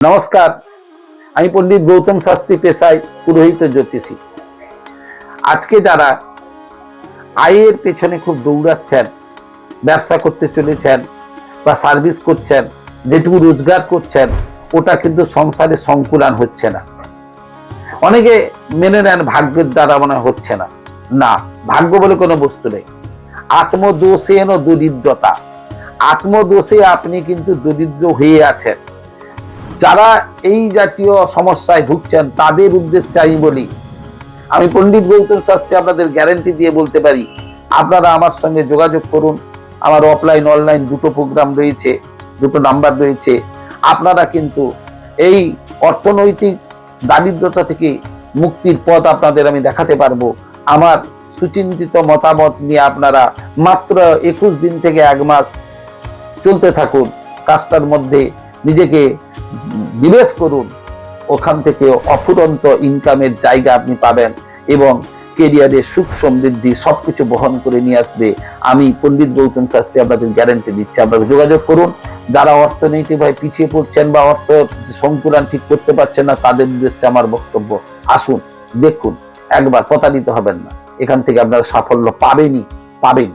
নমস্কার, আমি পণ্ডিত গৌতম শাস্ত্রী, পেশায় পুরোহিত জ্যোতিষী। আজকে যারা আয়ের পেছনে খুব দৌড়াচ্ছেন, ব্যবসা করতে চলেছেন বা সার্ভিস করছেন, যেটুকু রোজগার করছেন ওটা কিন্তু সংসারে সংকুলান হচ্ছে না। অনেকে মেনে নেন ভাগ্যের দ্বারা মনে হচ্ছে না। না, ভাগ্য বলে কোনো বস্তু নেই। আত্মদোষে দরিদ্রতা, আত্মদোষে আপনি কিন্তু দরিদ্র হয়ে আছেন। যারা এই জাতীয় সমস্যায় ভুগছেন তাদের উদ্দেশ্যে আমি বলি, আমি পণ্ডিত গৌতম শাস্ত্রী আপনাদের গ্যারান্টি দিয়ে বলতে পারি, আপনারা আমার সঙ্গে যোগাযোগ করুন। আমার অফলাইন অনলাইন দুটো প্রোগ্রাম রয়েছে, দুটো নাম্বার রয়েছে। আপনারা কিন্তু এই অর্থনৈতিক দারিদ্রতা থেকে মুক্তির পথ আপনাদের আমি দেখাতে পারবো। আমার সুচিন্তিত মতামত নিয়ে আপনারা মাত্র 21 দিন থেকে 1 মাস চলতে থাকুন, কাজটার মধ্যে নিজেকে নিবেশ করুন। ওখান থেকে অফুরন্ত ইনকামের জায়গা আপনি পাবেন এবং কেরিয়ারের সুখ সমৃদ্ধি সবকিছু বহন করে নিয়ে আসবে। আমি পণ্ডিত গৌতম শাস্ত্রী আপনাদের গ্যারান্টি দিচ্ছি। আপনারা যোগাযোগ করুন। যারা অর্থনৈতিকভাবে পিছিয়ে পড়ছেন বা অর্থ সংকুলান ঠিক করতে পারছেন না, তাদের উদ্দেশ্যে আমার বক্তব্য, আসুন দেখুন, একবার কথা দিতে হবেন না, এখান থেকে আপনারা সাফল্য পাবেনই পাবেন।